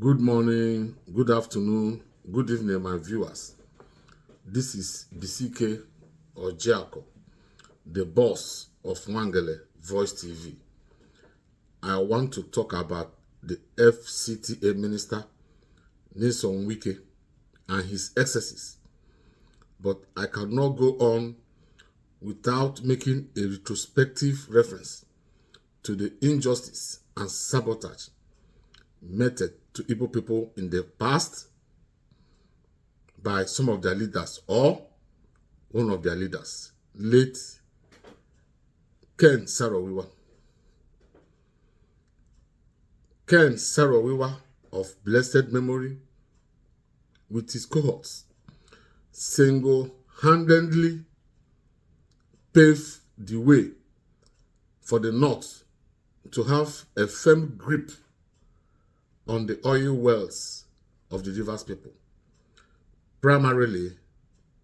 Good morning, good afternoon, good evening, my viewers. This is BCK Ojiako, the boss of Wangele Voice TV. I want to talk about the FCT Minister, Wike, and his excesses. But I cannot go on without making a retrospective reference to the injustice and sabotage meted to Igbo people in the past by some of their leaders or one of their leaders, late Ken Saro-Wiwa. Ken Saro-Wiwa of blessed memory, with his cohorts, single-handedly paved the way for the North to have a firm grip on the oil wells of the Rivers people, primarily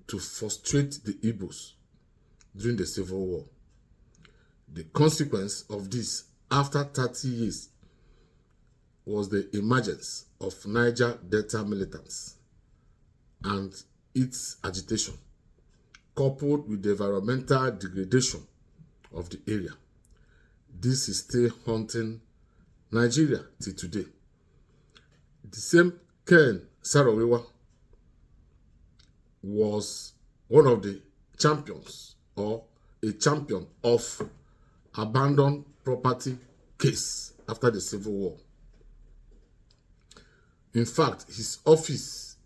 to frustrate the Igbos during the Civil War. The consequence of this, after 30 years, was the emergence of Niger Delta militants and its agitation, coupled with the environmental degradation of the area. This is still haunting Nigeria till today. The same Ken Saro-Wiwa was one of the champions or a champion of abandoned property case after the Civil War. In fact, his office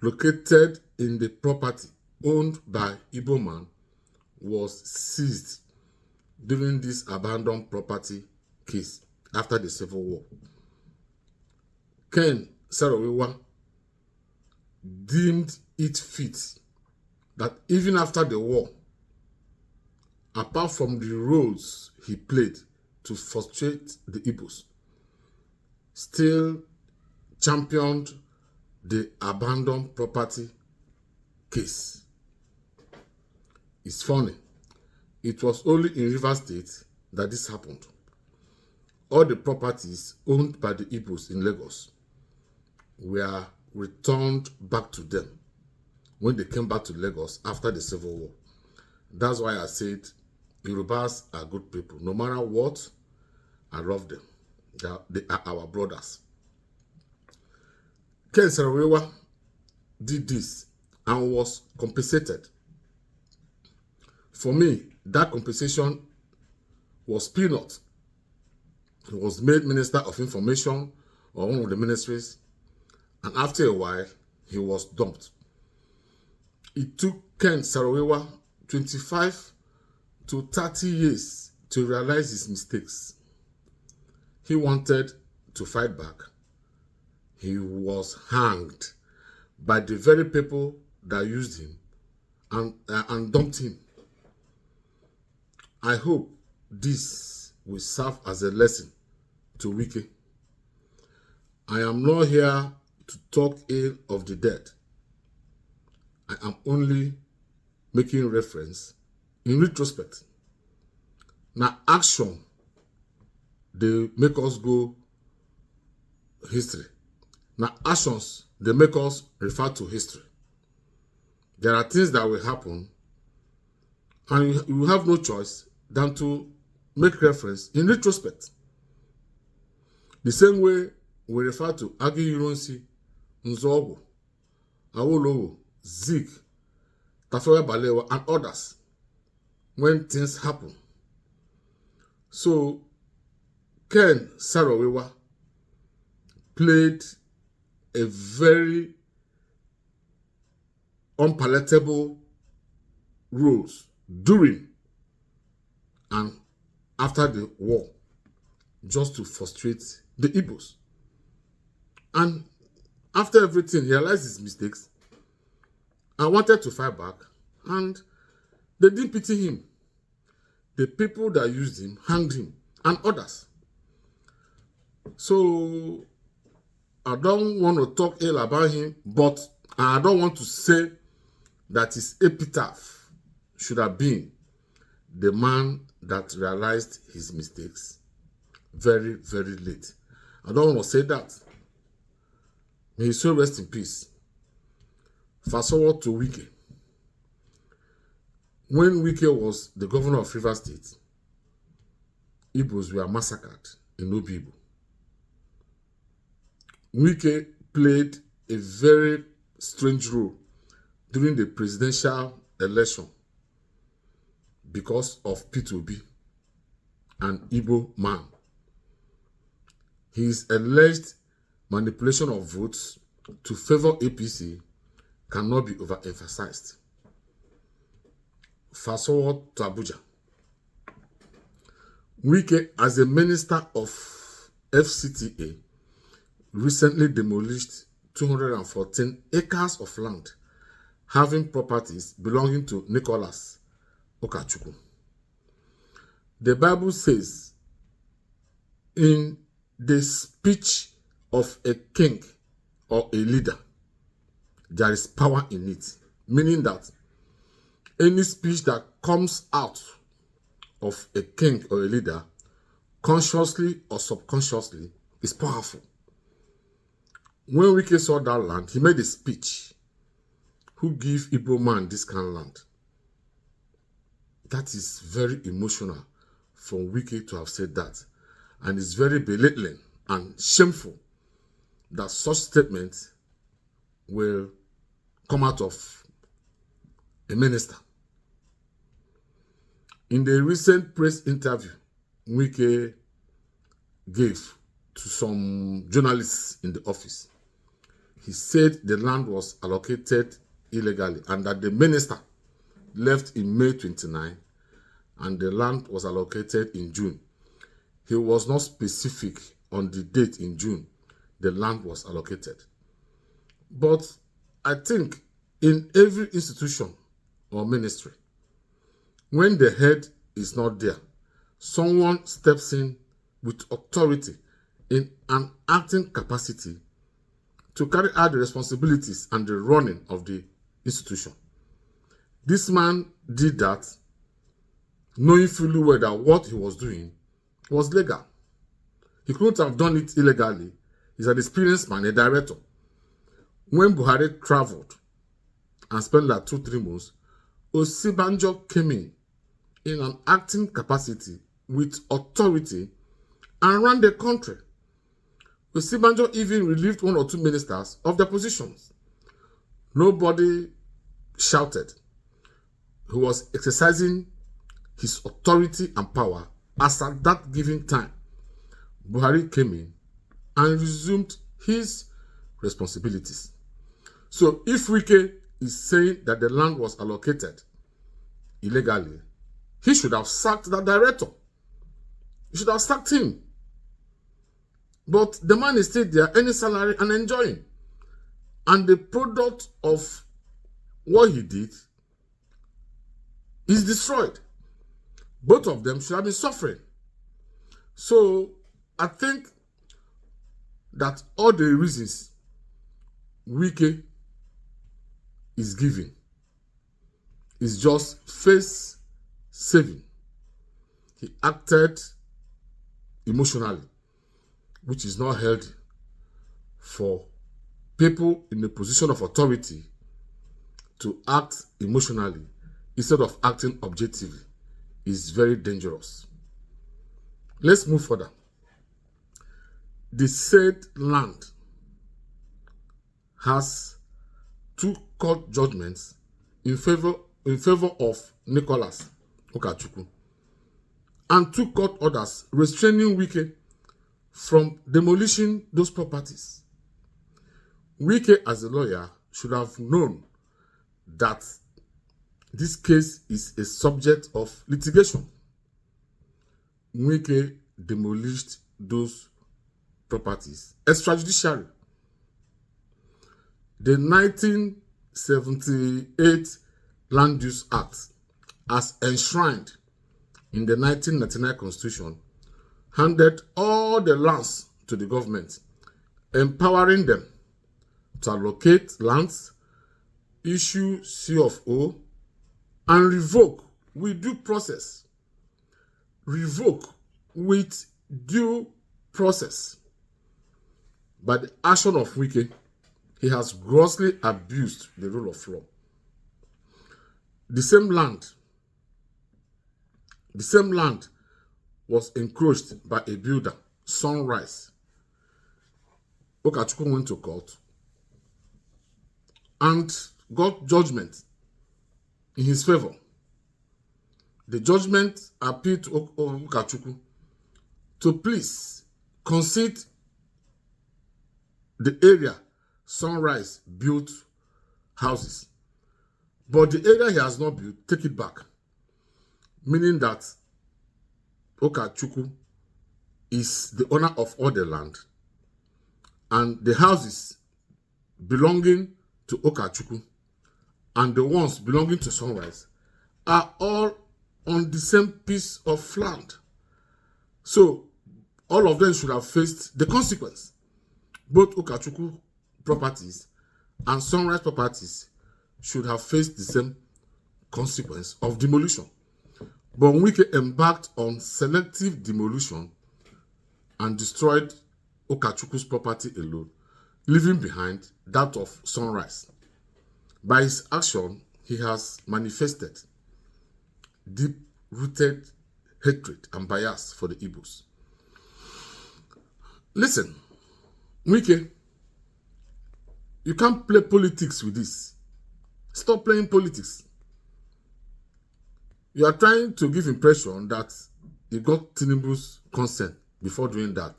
located in the property owned by Igbo man was seized during this abandoned property case after the Civil War. Ken Saro-Wiwa deemed it fit that even after the war, apart from the roles he played to frustrate the Igbos, still championed the abandoned property case. It's funny. It was only in Rivers State that this happened. All the properties owned by the Igbos in Lagos were returned back to them when they came back to Lagos after the Civil War. That's why I said Yorubas are good people. No matter what, I love them. They are our brothers. Ken Saro-Wiwa did this and was compensated. For me, that compensation was peanut. He was made Minister of Information or one of the ministries, and after a while, he was dumped. It took Ken Saro-Wiwa 25 to 30 years to realize his mistakes. He wanted to fight back. He was hanged by the very people that used him and dumped him. I hope this will serve as a lesson to Wike. I am not here to talk ill of the dead. I am only making reference in retrospect. Now, action, they make us go history. Now, actions, they make us refer to history. There are things that will happen, and you have no choice than to make reference in retrospect. The same way we refer to Agi Ironsi, Nzogo, Awolowo, Zik, Tafawa Balewa, and others when things happen. So, Ken Saro-Wiwa played a very unpalatable roles during and after the war, just to frustrate the Igbos. And after everything, he realized his mistakes and wanted to fight back, and they didn't pity him. The people that used him hanged him and others. So I don't want to talk ill about him, but I don't want to say that his epitaph should have been the man that realized his mistakes very, very late. I don't want to say that. May his soul rest in peace. Fast forward to Wike. When Wike was the governor of Rivers State, Igbos were massacred in Ndigbo. Wike played a very strange role during the presidential election because of P2B, an Igbo man. His alleged manipulation of votes to favor APC cannot be overemphasized. Fast forward to Abuja. Wike, as a minister of FCTA, recently demolished 214 acres of land having properties belonging to Nicholas Okachukwu. The Bible says, in the speech of a king or a leader, there is power in it. Meaning that any speech that comes out of a king or a leader, consciously or subconsciously, is powerful. When Wike saw that land, he made a speech. Who give Igbo man this kind of land? That is very emotional for Wike to have said that. And it's very belittling and shameful that such statements will come out of a minister. In the recent press interview Wike gave to some journalists in the office, he said the land was allocated illegally and that the minister left in May 29 and the land was allocated in June. He was not specific on the date in June the land was allocated. But I think in every institution or ministry, when the head is not there, someone steps in with authority in an acting capacity to carry out the responsibilities and the running of the institution. This man did that knowing fully well that what he was doing was legal. He couldn't have done it illegally. He's an experienced man, a director. When Buhari traveled and spent like 2-3 months, Osibanjo came in an acting capacity with authority and ran the country. Osibanjo even relieved 1 or 2 ministers of their positions. Nobody shouted. He was exercising his authority and power as at that given time. Buhari came in and resumed his responsibilities. So if Wike is saying that the land was allocated illegally, he should have sacked that director. He should have sacked him. But the man is still there, earning salary and enjoying. And the product of what he did is destroyed. Both of them should have been suffering. So I think that all the reasons Wike is giving is just face saving. He acted emotionally, which is not healthy for people in a position of authority to act emotionally instead of acting objectively. Is very dangerous. Let's move further. The said land has 2 court judgments in favor of Nicholas Okachukwu and 2 court orders restraining Wike from demolishing those properties. Wike, as a lawyer, should have known that this case is a subject of litigation. Wike demolished those properties extrajudicially. The 1978 Land Use Act, as enshrined in the 1999 Constitution, handed all the lands to the government, empowering them to allocate lands, issue C of O, and revoke with due process. Revoke with due process. By the action of Wike, he has grossly abused the rule of law. The same land was encroached by a builder, Sunrise. Okachukwu went to court and got judgment in his favor. The judgment appealed to Okachukwu to please concede the area Sunrise built houses. But the area he has not built, take it back. Meaning that Okachukwu is the owner of all the land, and the houses belonging to Okachukwu and the ones belonging to Sunrise are all on the same piece of land. So all of them should have faced the consequence. Both Okachukwu properties and Sunrise properties should have faced the same consequence of demolition. But Wike embarked on selective demolition and destroyed Okachukwu's property alone, leaving behind that of Sunrise. By his action, he has manifested deep-rooted hatred and bias for the Igbos. Listen, Wike, you can't play politics with this. Stop playing politics. You are trying to give impression that you got Tinubu's consent before doing that.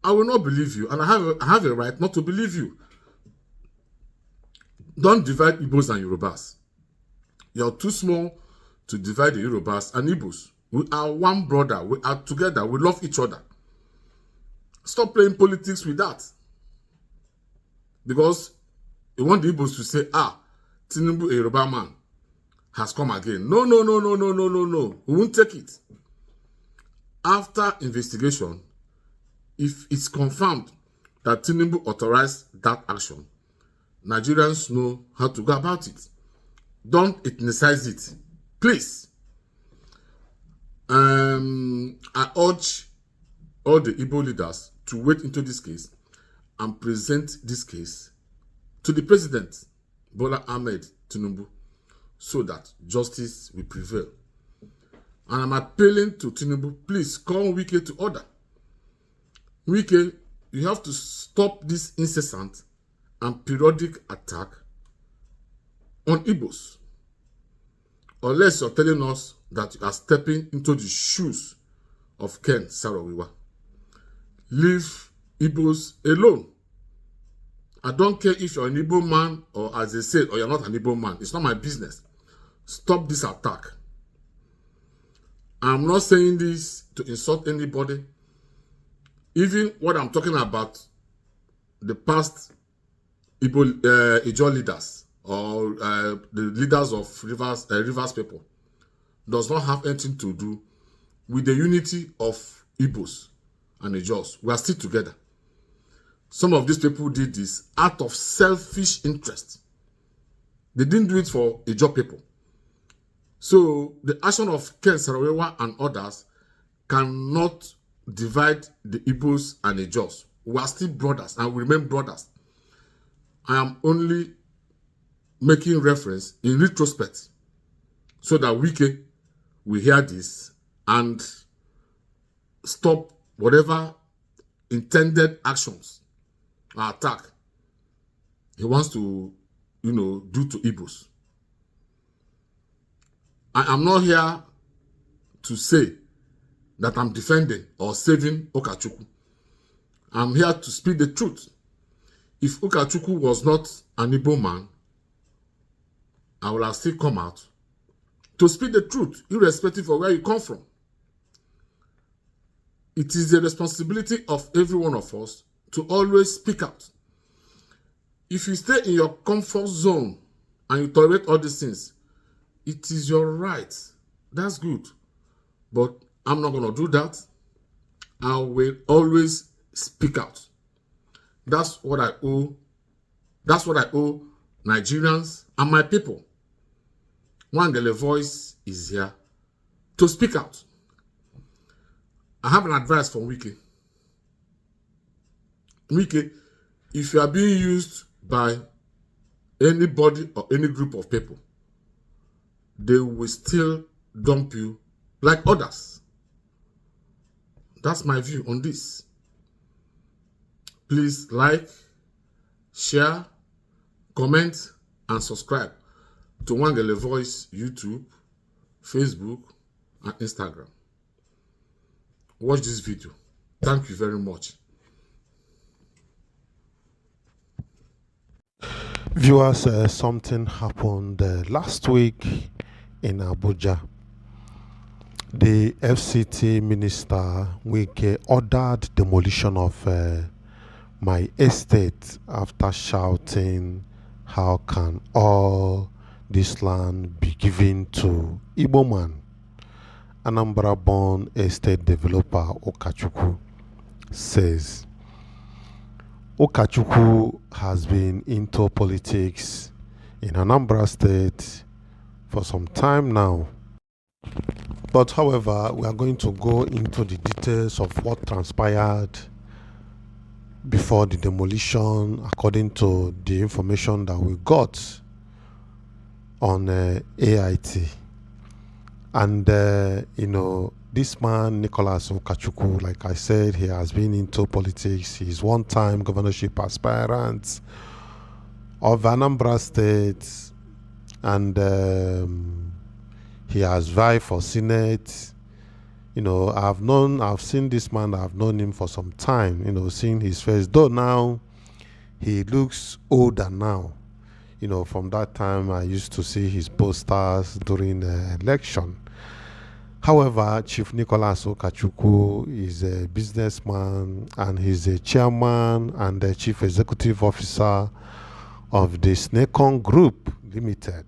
I will not believe you, and I have a right not to believe you. Don't divide Igbos and Yorubas. You're too small to divide the Yorubas and Igbos. We are one brother. We are together. We love each other. Stop playing politics with that. Because you want the Igbos to say, Tinubu, a Yoruba man, has come again. No. We won't take it. After investigation, if it's confirmed that Tinubu authorized that action, Nigerians know how to go about it. Don't ethnicize it. Please. I urge all the Igbo leaders to wade into this case and present this case to the president, Bola Ahmed Tinubu, so that justice will prevail. And I'm appealing to Tinubu, please call Wike to order. Wike, you have to stop this incessant and periodic attack on Igbos. Unless you're telling us that you are stepping into the shoes of Ken Saro-Wiwa. Leave Igbos alone. I don't care if you're an Igbo man or, as they said, or you're not an Igbo man. It's not my business. Stop this attack. I'm not saying this to insult anybody. Even what I'm talking about, the past Ijo leaders or the leaders of Rivers people, does not have anything to do with the unity of Igbos and Ijos. We are still together. Some of these people did this out of selfish interest. They didn't do it for Ijo people. So the action of Ken Saro-Wiwa and others cannot divide the Igbos and Ijos. We are still brothers and we remain brothers. I am only making reference in retrospect so that Wike will hear this and stop whatever intended actions or attack he wants to, do to Igbos. I am not here to say that I'm defending or saving Okachukwu. I'm here to speak the truth. If Okachukwu was not an Igbo man, I will have still come out to speak the truth, irrespective of where you come from. It is the responsibility of every one of us to always speak out. If you stay in your comfort zone and you tolerate all these things, it is your right. That's good. But I'm not going to do that. I will always speak out. That's what I owe. That's what I owe Nigerians and my people. Wangele voice is here to speak out. I have an advice from Wike. Wike, If you are being used by anybody or any group of people, they will still dump you like others. That's my view on this. Please like, share, comment, and subscribe to Wangele Voice YouTube, Facebook, and Instagram. Watch this video. Thank you very much. Viewers, something happened last week in Abuja. The FCT Minister, Wike, ordered demolition of my estate after shouting, "How can all this land be given to Igbo man?" Anambra-born estate developer Okachukwu says. Okachukwu has been into politics in Anambra State for some time now. But however, we are going to go into the details of what transpired before the demolition according to the information that we got on AIT. And, this man, Nicholas Okachukwu, like I said, he has been into politics. He's one-time governorship aspirant of Anambra State, and he has vied for Senate. I've seen this man. I've known him for some time. Seeing his face, though now he looks older now. From that time I used to see his posters during the election. However, Chief Nicholas Okachukwu is a businessman, and he's a chairman and the chief executive officer of the Snakon Group Limited.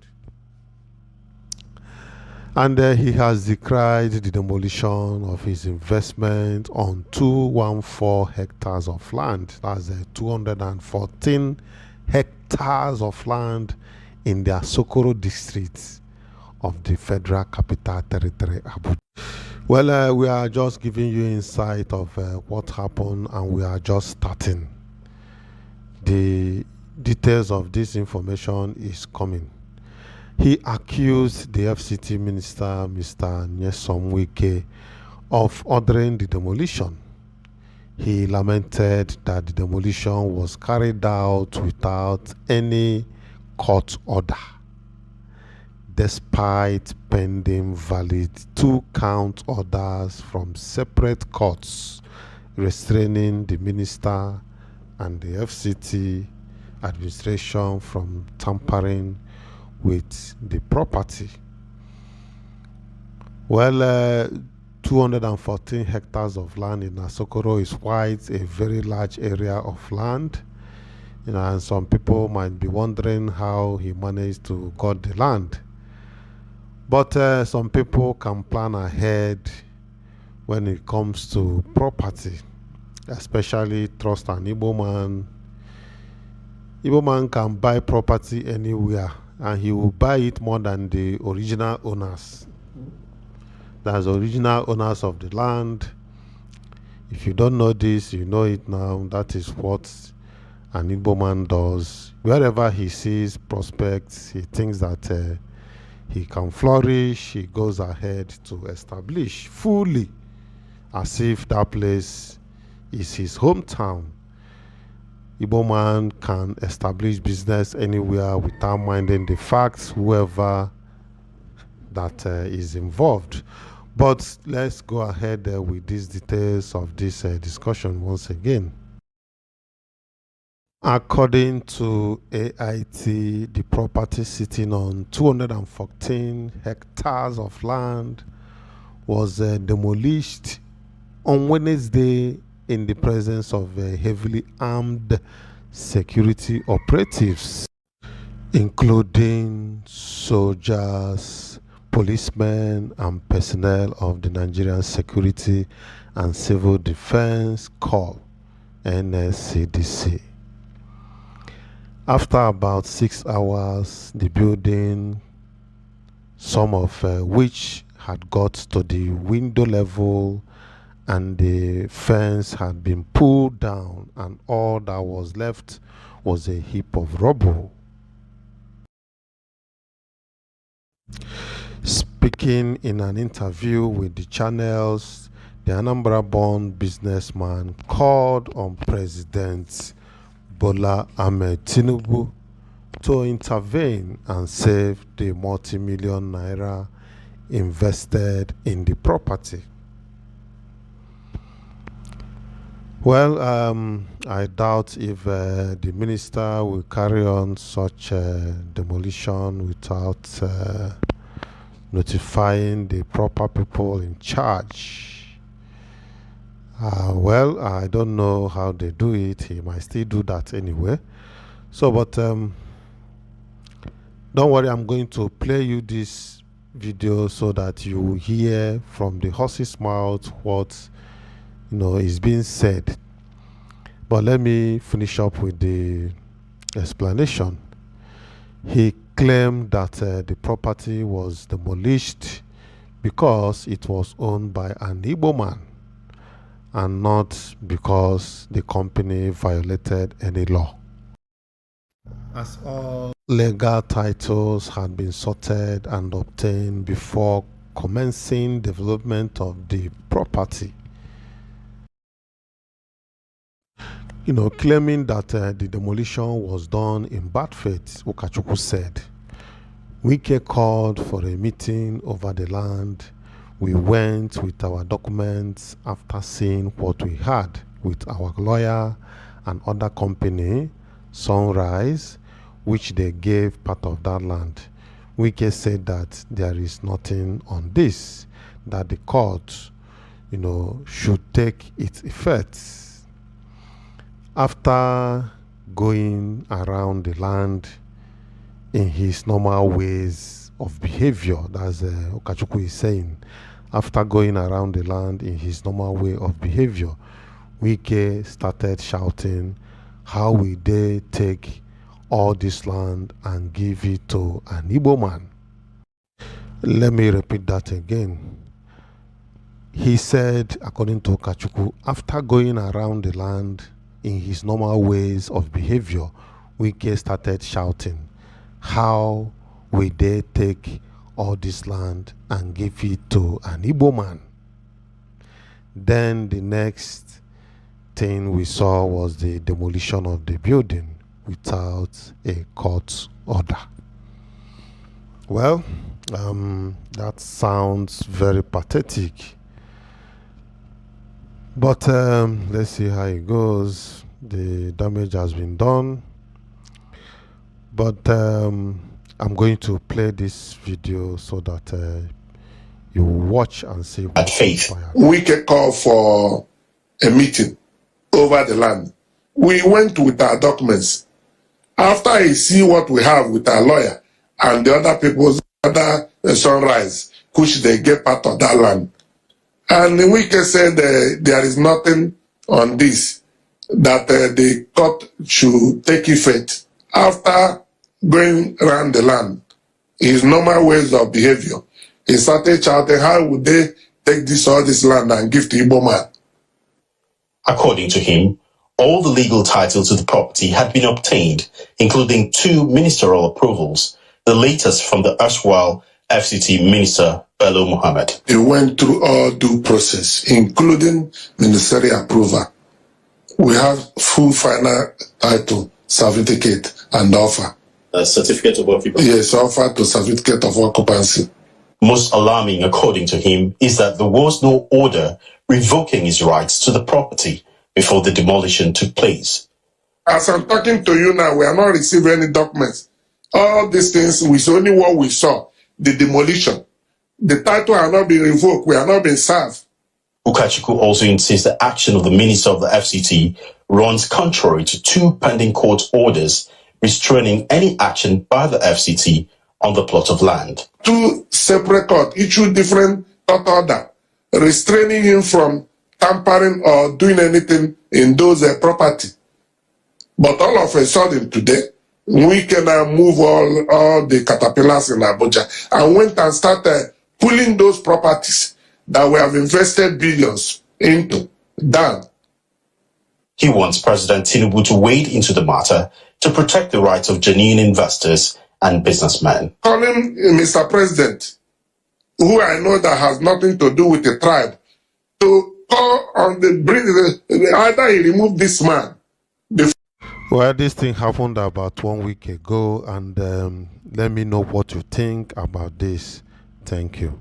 And he has decried the demolition of his investment on 214 hectares of land. That's 214 hectares of land in the Asokoro district of the Federal Capital Territory, Abuja. Well, we are just giving you insight of what happened, and we are just starting. The details of this information is coming. He accused the FCT Minister, Mr. Nyesom Wike, of ordering the demolition. He lamented that the demolition was carried out without any court order, despite pending valid 2-count orders from separate courts restraining the minister and the FCT administration from tampering with the property. Well, 214 hectares of land in Asokoro is quite a very large area of land. And some people might be wondering how he managed to got the land. But some people can plan ahead when it comes to property, especially trust an Igbo man. Igbo man can buy property anywhere, and he will buy it more than the original owners. That's original owners of the land. If you don't know this, you know it now. That is what an Igbo man does. Wherever he sees prospects, he thinks that he can flourish, he goes ahead to establish fully, as if that place is his hometown. Igbo man can establish business anywhere without minding the facts, whoever that is involved. But let's go ahead with these details of this discussion once again. According to AIT, the property sitting on 214 hectares of land was demolished on Wednesday in the presence of heavily armed security operatives, including soldiers, policemen, and personnel of the Nigerian Security and Civil Defense Corps, NSCDC. After about 6 hours, the building, some of which had got to the window level and the fence had been pulled down and all that was left was a heap of rubble. Speaking in an interview with the channels, the Anambra-born businessman called on President Bola Ahmed Tinubu to intervene and save the multi-million naira invested in the property. Well, I doubt if the minister will carry on such demolition without notifying the proper people in charge. Well, I don't know how they do it. He might still do that anyway. So, but don't worry, I'm going to play you this video so that you will hear from the horse's mouth what is being said. But let me finish up with the explanation. He claimed that the property was demolished because it was owned by an Ndigbo man and not because the company violated any law. As all legal titles had been sorted and obtained before commencing development of the property. Claiming that the demolition was done in bad faith, Ukachukwu said. Wike called for a meeting over the land. We went with our documents after seeing what we had with our lawyer and other company, Sunrise, which they gave part of that land. Wike said that there is nothing on this, that the court, should take its effects. After going around the land in his normal ways of behavior, that's Ukachukwu is saying, after going around the land in his normal way of behavior, Wike started shouting, how will they take all this land and give it to an Igbo man? Let me repeat that again. He said, according to Ukachukwu, after going around the land in his normal ways of behavior, Wike started shouting, how will they take all this land and give it to an Igbo man? Then the next thing we saw was the demolition of the building without a court order. Well, that sounds very pathetic. But let's see how it goes. The damage has been done. But I'm going to play this video so that you watch and see. At faith, we can call for a meeting over the land. We went with our documents. After I see what we have with our lawyer and the other people's other Sunrise, which they get part of that land. And Wike said there is nothing on this, that the court should take effect. After going around the land, his normal ways of behavior, he started shouting, how would they take all this land and give to Igbo man? According to him, all the legal titles to the property had been obtained, including 2 ministerial approvals, the latest from the erstwhile FCT Minister, Bello Muhammad. He went through all due process, including ministerial approval. We have full final title, certificate, and offer. A certificate of occupancy? Yes, offer to certificate of occupancy. Most alarming, according to him, is that there was no order revoking his rights to the property before the demolition took place. As I'm talking to you now, we are not receiving any documents. All these things, we saw only what we saw, the demolition. The title has not been revoked. We are not been served. Ukachukwu also insists the action of the Minister of the FCT runs contrary to 2 pending court orders restraining any action by the FCT on the plot of land. 2 separate courts issued different court order restraining him from tampering or doing anything in those property. But all of a sudden today, we can move all the caterpillars in Abuja and went and started pulling those properties that we have invested billions into down. He wants President Tinubu to wade into the matter to protect the rights of genuine investors and businessmen. Calling Mr. President, who I know that has nothing to do with the tribe, to call on the bridge, either he remove this man. Well, this thing happened about 1 week ago, and let me know what you think about this. Thank you.